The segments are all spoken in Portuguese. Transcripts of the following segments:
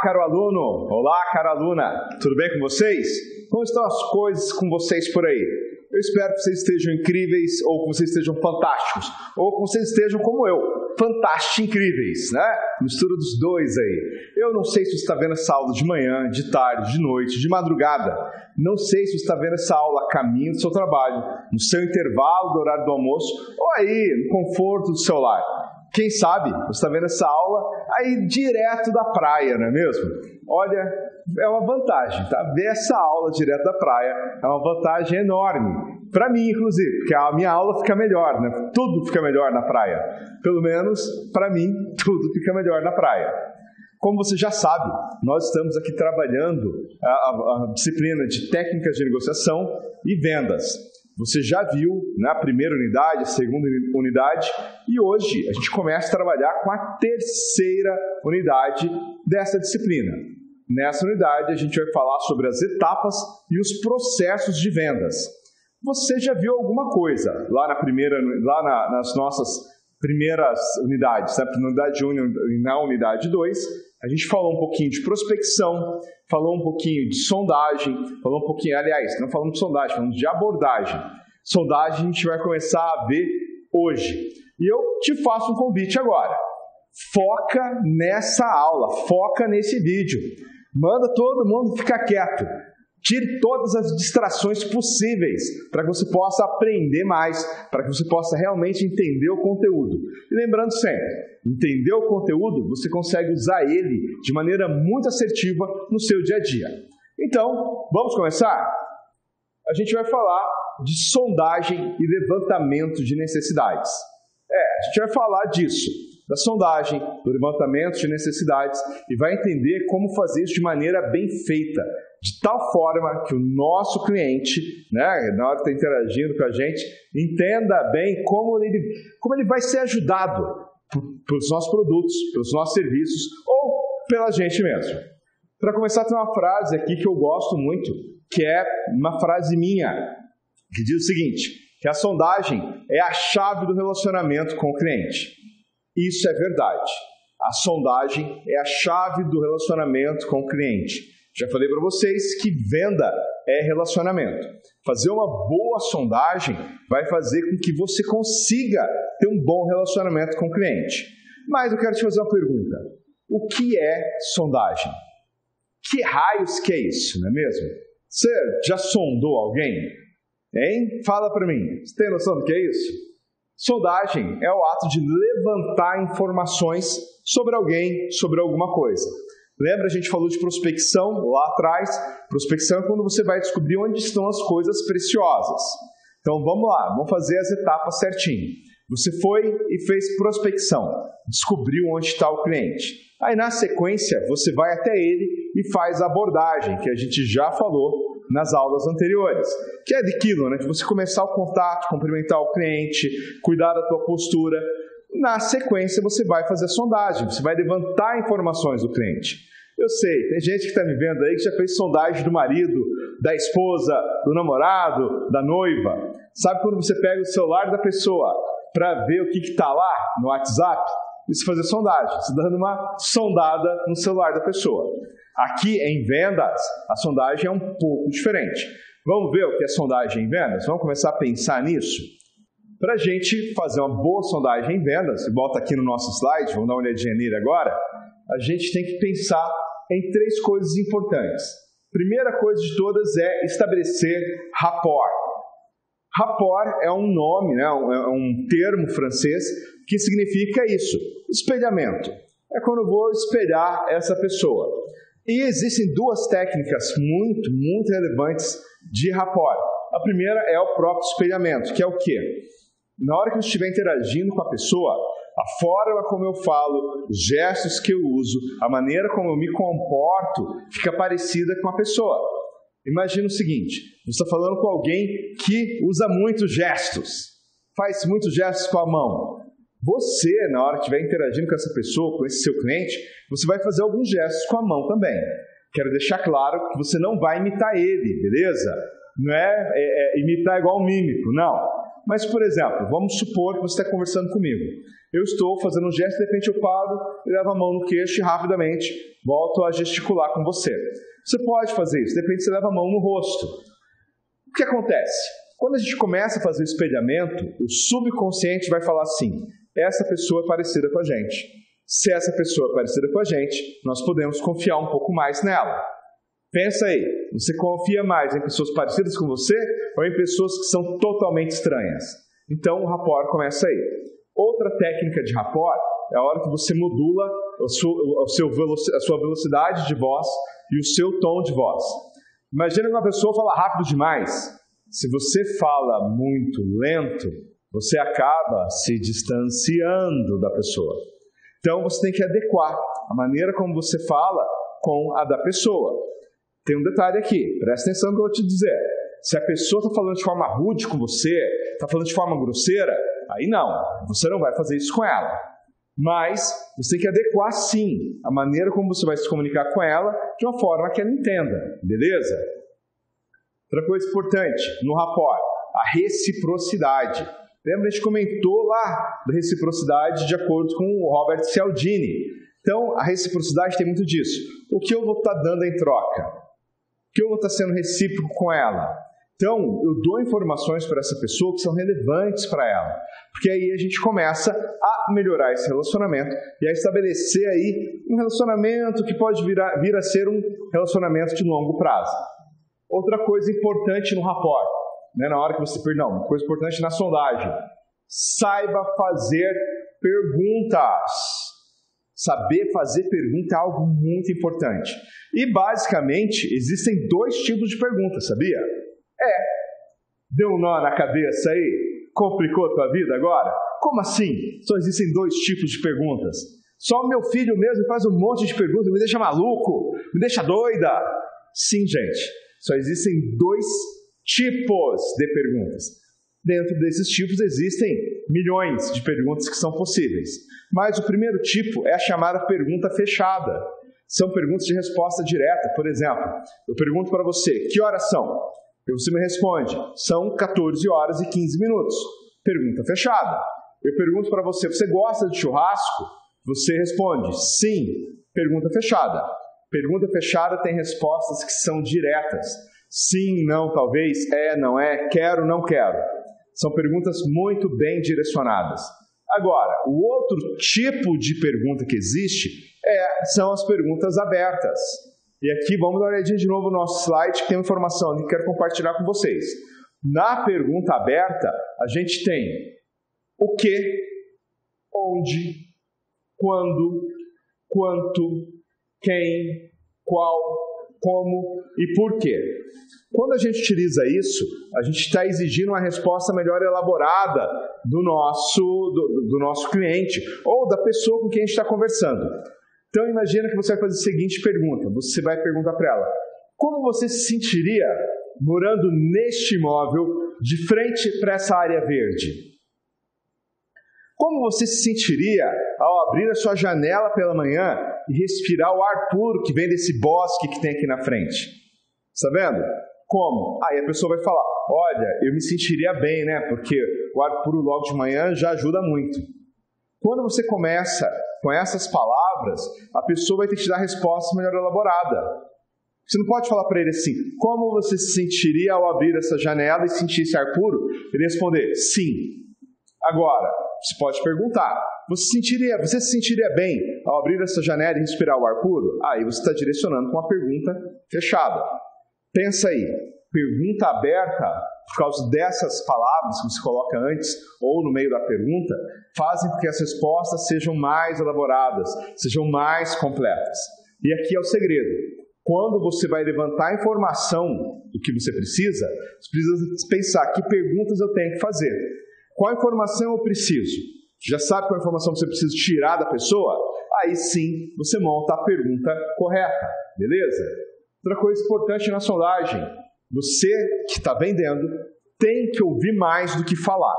caro aluno! Olá, cara aluna! Tudo bem com vocês? Como estão as coisas com vocês por aí? Eu espero que vocês estejam incríveis, ou que vocês estejam fantásticos, ou que vocês estejam como eu, fantásticos incríveis, né? Mistura dos dois aí. Eu não sei se você está vendo essa aula de manhã, de tarde, de noite, de madrugada. Não sei se você está vendo essa aula a caminho do seu trabalho, no seu intervalo do horário do almoço, ou aí no conforto do seu lar. Quem sabe você está vendo essa aula aí direto da praia, não é mesmo? Olha, é uma vantagem, tá? Ver essa aula direto da praia é uma vantagem enorme. Para mim, inclusive, porque a minha aula fica melhor, né? Tudo fica melhor na praia. Pelo menos, para mim, tudo fica melhor na praia. Como você já sabe, nós estamos aqui trabalhando a disciplina de técnicas de negociação e vendas. Você já viu na primeira unidade, a segunda unidade, e hoje a gente começa a trabalhar com a terceira unidade dessa disciplina. Nessa unidade a gente vai falar sobre as etapas e os processos de vendas. Você já viu alguma coisa lá nas nossas primeiras unidades, né? Na unidade 1 e na unidade 2, a gente falou um pouquinho de prospecção, falou um pouquinho de sondagem, falou um pouquinho, aliás, não falamos de sondagem, falamos de abordagem. Sondagem a gente vai começar a ver hoje. E eu te faço um convite agora. Foca nessa aula, foca nesse vídeo. Manda todo mundo ficar quieto. Tire todas as distrações possíveis para que você possa aprender mais, para que você possa realmente entender o conteúdo. E lembrando sempre, entender o conteúdo, você consegue usar ele de maneira muito assertiva no seu dia a dia. Então, vamos começar? A gente vai falar de sondagem e levantamento de necessidades. A gente vai falar disso, da sondagem, do levantamento de necessidades e vai entender como fazer isso de maneira bem feita, de tal forma que o nosso cliente, né, na hora que está interagindo com a gente, entenda bem como ele vai ser ajudado pelos nossos produtos, pelos nossos serviços ou pela gente mesmo. Para começar, tem uma frase aqui que eu gosto muito, que é uma frase minha, que diz o seguinte, que a sondagem é a chave do relacionamento com o cliente. Isso é verdade. A sondagem é a chave do relacionamento com o cliente. Já falei para vocês que venda é relacionamento. Fazer uma boa sondagem vai fazer com que você consiga ter um bom relacionamento com o cliente. Mas eu quero te fazer uma pergunta. O que é sondagem? Que raios que é isso, não é mesmo? Você já sondou alguém? Hein? Fala para mim. Você tem noção do que é isso? Sondagem é o ato de levantar informações sobre alguém, sobre alguma coisa. Lembra, a gente falou de prospecção lá atrás? Prospecção é quando você vai descobrir onde estão as coisas preciosas. Então vamos lá, vamos fazer as etapas certinho. Você foi e fez prospecção, descobriu onde está o cliente. Aí na sequência você vai até ele e faz a abordagem, que a gente já falou nas aulas anteriores. Que é daquilo, né? De você começar o contato, cumprimentar o cliente, cuidar da tua postura. Na sequência, você vai fazer a sondagem, você vai levantar informações do cliente. Eu sei, tem gente que está me vendo aí que já fez sondagem do marido, da esposa, do namorado, da noiva. Sabe quando você pega o celular da pessoa para ver o que está lá no WhatsApp? Isso é fazer sondagem, você dando uma sondada no celular da pessoa. Aqui em vendas, a sondagem é um pouco diferente. Vamos ver o que é sondagem em vendas? Vamos começar a pensar nisso? Para a gente fazer uma boa sondagem em vendas, volta aqui no nosso slide, vamos dar uma olhadinha nele agora, a gente tem que pensar em 3 coisas importantes. Primeira coisa de todas é estabelecer rapport. Rapport é um nome, né, é um termo francês que significa isso, espelhamento. É quando eu vou espelhar essa pessoa. E existem 2 técnicas muito, muito relevantes de rapport. A primeira é o próprio espelhamento, que é o quê? Na hora que eu estiver interagindo com a pessoa, a forma como eu falo, os gestos que eu uso, a maneira como eu me comporto, fica parecida com a pessoa. Imagina o seguinte, você está falando com alguém que usa muitos gestos, faz muitos gestos com a mão. Você, na hora que estiver interagindo com essa pessoa, com esse seu cliente, você vai fazer alguns gestos com a mão também. Quero deixar claro que você não vai imitar ele, beleza? Não é imitar igual um mímico, não. Mas, por exemplo, vamos supor que você está conversando comigo. Eu estou fazendo um gesto, de repente eu paro e levo a mão no queixo e rapidamente volto a gesticular com você. Você pode fazer isso, de repente você leva a mão no rosto. O que acontece? Quando a gente começa a fazer o espelhamento, o subconsciente vai falar assim: essa pessoa é parecida com a gente. Se essa pessoa é parecida com a gente, nós podemos confiar um pouco mais nela. Pensa aí, você confia mais em pessoas parecidas com você ou em pessoas que são totalmente estranhas? Então o rapport começa aí. Outra técnica de rapport é a hora que você modula a sua velocidade de voz e o seu tom de voz. Imagina que uma pessoa fala rápido demais. Se você fala muito lento, você acaba se distanciando da pessoa. Então você tem que adequar a maneira como você fala com a da pessoa. Tem um detalhe aqui, presta atenção no que eu vou te dizer. Se a pessoa está falando de forma rude com você, está falando de forma grosseira, aí não, você não vai fazer isso com ela. Mas você tem que adequar sim a maneira como você vai se comunicar com ela de uma forma que ela entenda, beleza? Outra coisa importante no rapport, a reciprocidade. Lembra, a gente comentou lá da reciprocidade de acordo com o Robert Cialdini. Então, a reciprocidade tem muito disso. O que eu vou estar dando em troca? O que eu vou estar sendo recíproco com ela? Então, eu dou informações para essa pessoa que são relevantes para ela. Porque aí a gente começa a melhorar esse relacionamento e a estabelecer aí um relacionamento que pode vir a ser um relacionamento de longo prazo. Outra coisa importante no rapport, na hora que você... Perdão, coisa importante na sondagem. Saiba fazer perguntas. Saber fazer pergunta é algo muito importante. E, basicamente, existem 2 tipos de perguntas, sabia? Deu um nó na cabeça aí? Complicou a tua vida agora? Como assim? Só existem 2 tipos de perguntas. Só o meu filho mesmo faz um monte de perguntas, me deixa maluco, me deixa doida. Sim, gente, só existem 2 tipos de perguntas. Dentro desses tipos existem milhões de perguntas que são possíveis. Mas o primeiro tipo é a chamada pergunta fechada. São perguntas de resposta direta. Por exemplo, eu pergunto para você, que horas são? E você me responde, são 14 horas e 15 minutos. Pergunta fechada. Eu pergunto para você, você gosta de churrasco? Você responde, sim. Pergunta fechada. Pergunta fechada tem respostas que são diretas. Sim, não, talvez, não é, quero, não quero. São perguntas muito bem direcionadas. Agora, o outro tipo de pergunta que existe são as perguntas abertas. E aqui vamos dar uma olhadinha de novo no nosso slide, que tem uma informação que eu quero compartilhar com vocês. Na pergunta aberta, a gente tem o que, onde, quando, quanto, quem, qual, como e por quê. Quando a gente utiliza isso, a gente está exigindo uma resposta melhor elaborada do nosso cliente ou da pessoa com quem a gente está conversando. Então imagina que você vai fazer a seguinte pergunta, você vai perguntar para ela, como você se sentiria morando neste imóvel de frente para essa área verde? Como você se sentiria ao abrir a sua janela pela manhã e respirar o ar puro que vem desse bosque que tem aqui na frente? Está vendo? Como? Aí a pessoa vai falar, olha, eu me sentiria bem, né? Porque o ar puro logo de manhã já ajuda muito. Quando você começa com essas palavras, a pessoa vai ter que te dar a resposta melhor elaborada. Você não pode falar para ele assim, como você se sentiria ao abrir essa janela e sentir esse ar puro? Ele responder, sim. Agora, você pode perguntar, você se sentiria bem ao abrir essa janela e respirar o ar puro? Aí você está direcionando com uma pergunta fechada. Pensa aí, pergunta aberta, por causa dessas palavras que você coloca antes ou no meio da pergunta, fazem com que as respostas sejam mais elaboradas, sejam mais completas. E aqui é o segredo. Quando você vai levantar a informação do que você precisa pensar que perguntas eu tenho que fazer. Qual informação eu preciso? Já sabe qual informação você precisa tirar da pessoa? Aí sim, você monta a pergunta correta, beleza? Outra coisa importante na sondagem, você que está vendendo tem que ouvir mais do que falar.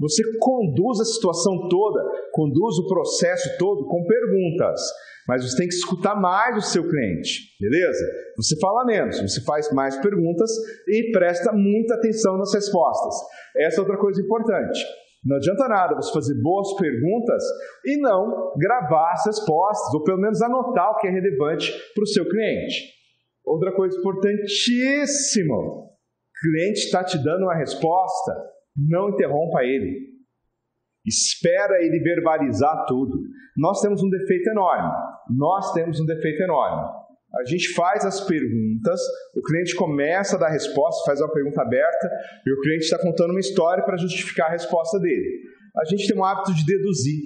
Você conduz a situação toda, conduz o processo todo com perguntas. Mas você tem que escutar mais o seu cliente, beleza? Você fala menos, você faz mais perguntas e presta muita atenção nas respostas. Essa é outra coisa importante. Não adianta nada você fazer boas perguntas e não gravar as respostas, ou pelo menos anotar o que é relevante para o seu cliente. Outra coisa importantíssima: o cliente está te dando uma resposta, não interrompa ele. Espera ele verbalizar tudo. Nós temos um defeito enorme. A gente faz as perguntas, o cliente começa a dar resposta, faz uma pergunta aberta, e o cliente está contando uma história para justificar a resposta dele. A gente tem um hábito de deduzir.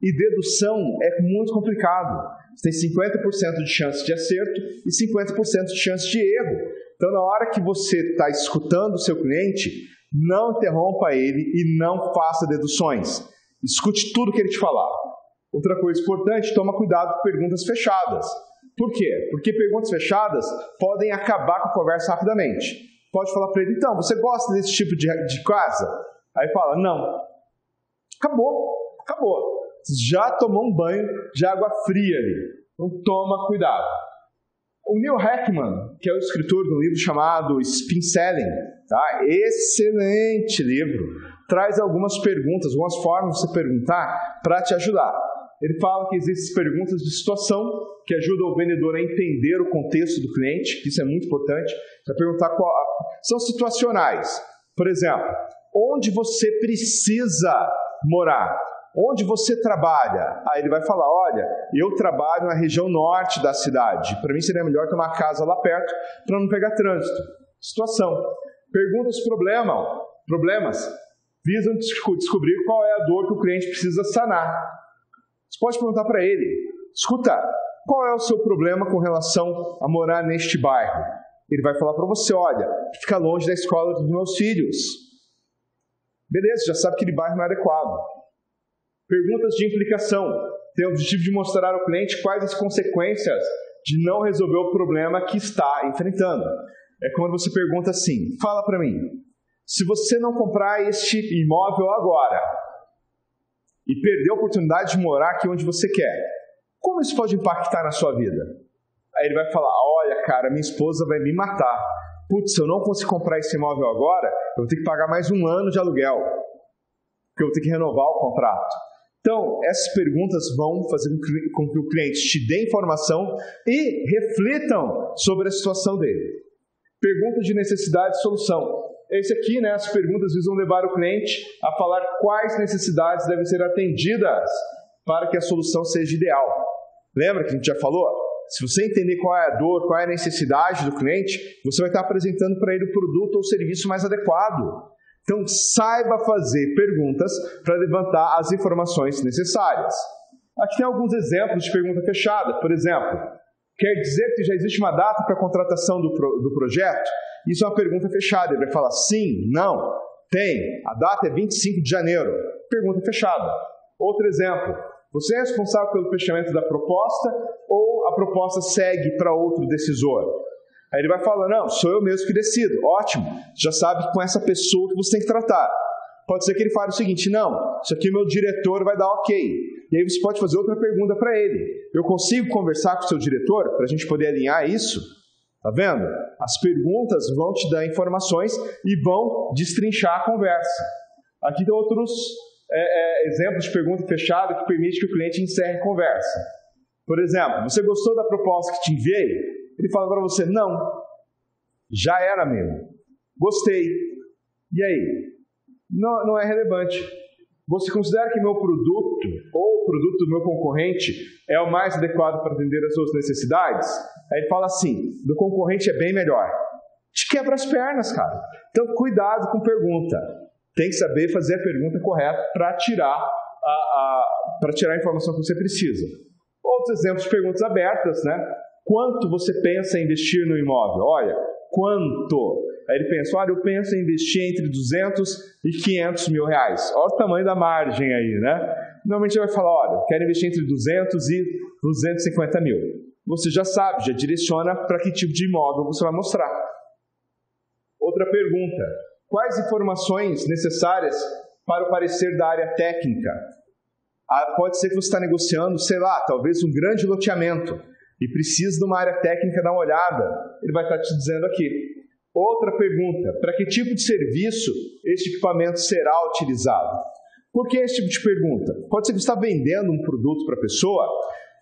E dedução é muito complicado. Você tem 50% de chance de acerto e 50% de chance de erro. Então, na hora que você está escutando o seu cliente, não interrompa ele e não faça deduções. Escute tudo que ele te falar. Outra coisa importante, toma cuidado com perguntas fechadas. Por quê? Porque perguntas fechadas podem acabar com a conversa rapidamente. Pode falar para ele: então, você gosta desse tipo de casa? Aí fala: não. Acabou. Já tomou um banho de água fria ali. Então toma cuidado. O Neil Heckman, que é o escritor de um livro chamado Spin Selling, tá? Excelente livro, traz algumas perguntas, algumas formas de você perguntar para te ajudar. Ele fala que existem perguntas de situação que ajudam o vendedor a entender o contexto do cliente, que isso é muito importante. Você vai perguntar são situacionais. Por exemplo, onde você precisa morar? Onde você trabalha? Aí ele vai falar: olha, eu trabalho na região norte da cidade. Para mim seria melhor ter uma casa lá perto para não pegar trânsito. Situação. Perguntas problemas visam descobrir qual é a dor que o cliente precisa sanar. Você pode perguntar para ele: escuta, qual é o seu problema com relação a morar neste bairro? Ele vai falar para você: olha, fica longe da escola dos meus filhos. Beleza, já sabe que aquele bairro não é adequado. Perguntas de implicação. Tem o objetivo de mostrar ao cliente quais as consequências de não resolver o problema que está enfrentando. É quando você pergunta assim: fala para mim, se você não comprar este imóvel agora e perder a oportunidade de morar aqui onde você quer, como isso pode impactar na sua vida? Aí ele vai falar: olha, cara, minha esposa vai me matar. Putz, se eu não conseguir comprar esse imóvel agora, eu vou ter que pagar mais um ano de aluguel, porque eu vou ter que renovar o contrato. Então, essas perguntas vão fazer com que o cliente te dê informação e reflitam sobre a situação dele. Pergunta de necessidade e solução. Esse aqui, as perguntas visam levar o cliente a falar quais necessidades devem ser atendidas para que a solução seja ideal. Lembra que a gente já falou? Se você entender qual é a dor, qual é a necessidade do cliente, você vai estar apresentando para ele o produto ou o serviço mais adequado. Então, saiba fazer perguntas para levantar as informações necessárias. Aqui tem alguns exemplos de pergunta fechada. Por exemplo, quer dizer que já existe uma data para a contratação do projeto? Isso é uma pergunta fechada. Ele vai falar sim, não, tem. A data é 25 de janeiro. Pergunta fechada. Outro exemplo. Você é responsável pelo fechamento da proposta ou a proposta segue para outro decisor? Aí ele vai falar: não, sou eu mesmo que decido. Ótimo, já sabe que com essa pessoa que você tem que tratar. Pode ser que ele fale o seguinte: não, isso aqui o meu diretor vai dar ok. E aí você pode fazer outra pergunta para ele: eu consigo conversar com o seu diretor para a gente poder alinhar isso? Tá vendo? As perguntas vão te dar informações e vão destrinchar a conversa. Aqui tem outros exemplos de pergunta fechada que permite que o cliente encerre a conversa. Por exemplo, você gostou da proposta que te enviei? Ele fala para você: não, já era mesmo, gostei. E aí? Não é relevante. Você considera que meu produto ou o produto do meu concorrente é o mais adequado para atender as suas necessidades? Aí ele fala assim: do concorrente é bem melhor. Te quebra as pernas, cara. Então, cuidado com pergunta. Tem que saber fazer a pergunta correta para tirar a informação que você precisa. Outros exemplos de perguntas abertas, Quanto você pensa em investir no imóvel? Olha, quanto? Aí ele pensa: olha, eu penso em investir entre 200 e 500 mil reais. Olha o tamanho da margem aí, Normalmente ele vai falar: olha, eu quero investir entre 200 e 250 mil. Você já sabe, já direciona para que tipo de imóvel você vai mostrar. Outra pergunta: quais informações necessárias para o parecer da área técnica. Pode ser que você está negociando, sei lá, talvez um grande loteamento e precisa de uma área técnica dar uma olhada. Ele vai estar te dizendo aqui. Outra pergunta, para que tipo de serviço este equipamento será utilizado? Por que esse tipo de pergunta? Pode ser que você está vendendo um produto para a pessoa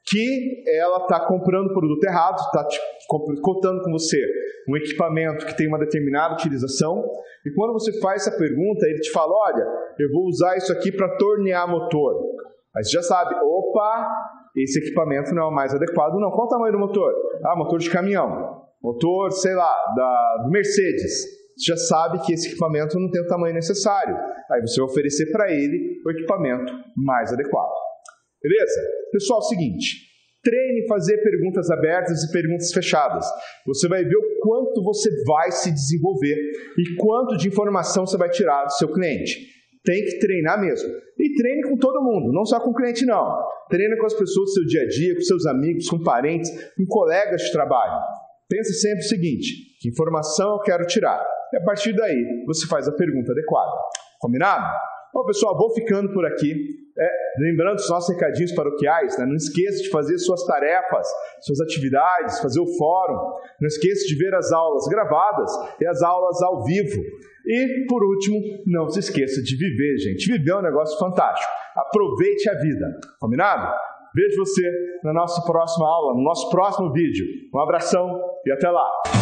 que ela está comprando o produto errado, está cotando com você um equipamento que tem uma determinada utilização, e quando você faz essa pergunta, ele te fala, olha, eu vou usar isso aqui para tornear motor. Aí você já sabe, opa, esse equipamento não é o mais adequado, não. Qual o tamanho do motor? Motor de caminhão. Motor, sei lá, do Mercedes. Você já sabe que esse equipamento não tem o tamanho necessário. Aí você vai oferecer para ele o equipamento mais adequado. Beleza? Pessoal, é o seguinte, treine fazer perguntas abertas e perguntas fechadas. Você vai ver o quanto você vai se desenvolver e quanto de informação você vai tirar do seu cliente. Tem que treinar mesmo. E treine com todo mundo, não só com o cliente não. Treine com as pessoas do seu dia a dia, com seus amigos, com parentes, com colegas de trabalho. Pense sempre o seguinte, que informação eu quero tirar? E a partir daí, você faz a pergunta adequada. Combinado? Bom, pessoal, vou ficando por aqui. Lembrando os nossos recadinhos paroquiais, né? Não esqueça de fazer suas tarefas, suas atividades, fazer o fórum. Não esqueça de ver as aulas gravadas e as aulas ao vivo. E, por último, não se esqueça de viver, gente. Viver é um negócio fantástico. Aproveite a vida. Combinado? Vejo você na nossa próxima aula, no nosso próximo vídeo. Um abração e até lá!